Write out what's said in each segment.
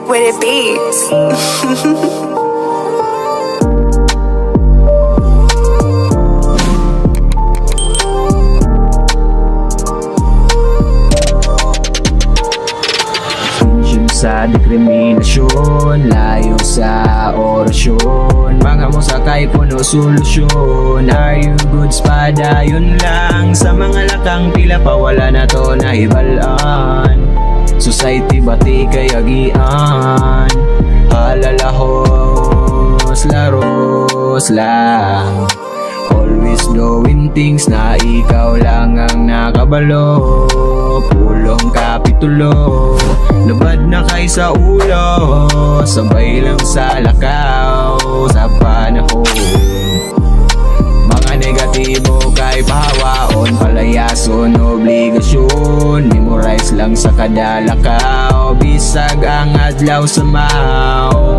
with it beats. Sa diskriminasyon, layo sa orasyon, mga musakay puno solusyon. Are you good spada? Yun lang sa mga lakang pila pa wala na to na ibalaan. Society bati kay agian, halalahos laros lang. Always doing things na ikaw lang ang nakabalo. Pulong kapitulo, lubad na kay sa ulo, sabay lang sa lakaw sa panahon. Mga negatibo kay pahawaon, palayason, obligasyon. Memorize lang sa kadalakaw, bisag ang adlaw sa maw.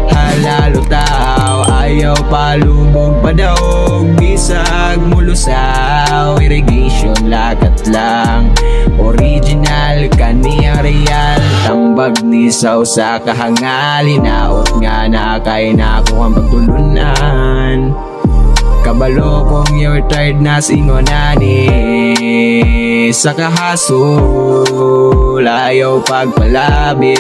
Halalo tao, ayaw palubog padaog, bisag mulusaw. Irrigation lakat lang, original kaniyang real. Tambag ni sa usa kahangal, hinaot nga na kay nako ang pagtulunan. Kabalo kong you're tired na singonani sa kahasol, ayaw pagpalabi.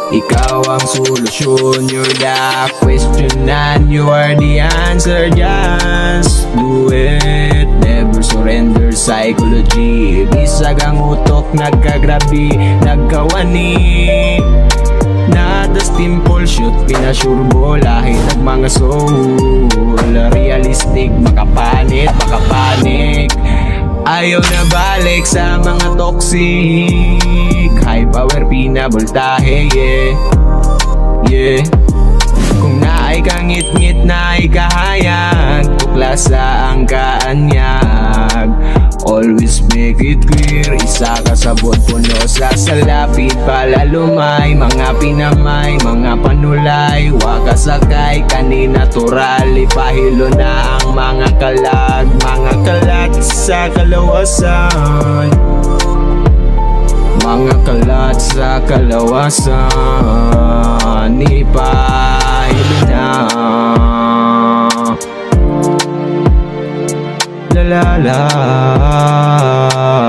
Ikaw ang solusyon, you're the question and you are the answer. Just do it, never surrender. Psychology, bisag ang utok nagkagrabe, nagkawani. Natas timple shoot, pinasurbo lahit ng mga soul. Realistic, makapanit, makapanik. Ayaw na balik sa mga toxic, high power pinabultahe, yeah. Kung naay kang ngit-ngit na ikahayag, tukla sa ang kaanyag. Always make it clear, isa ka sa puno sa salapit palalumay. Mga pinamay, mga panulay, wakasakay kaninatural. Ipahilo na ang mga kalag, mga kalat sa kalawasan. Mga kalat sa kalawasan, ipahilo na. La la la.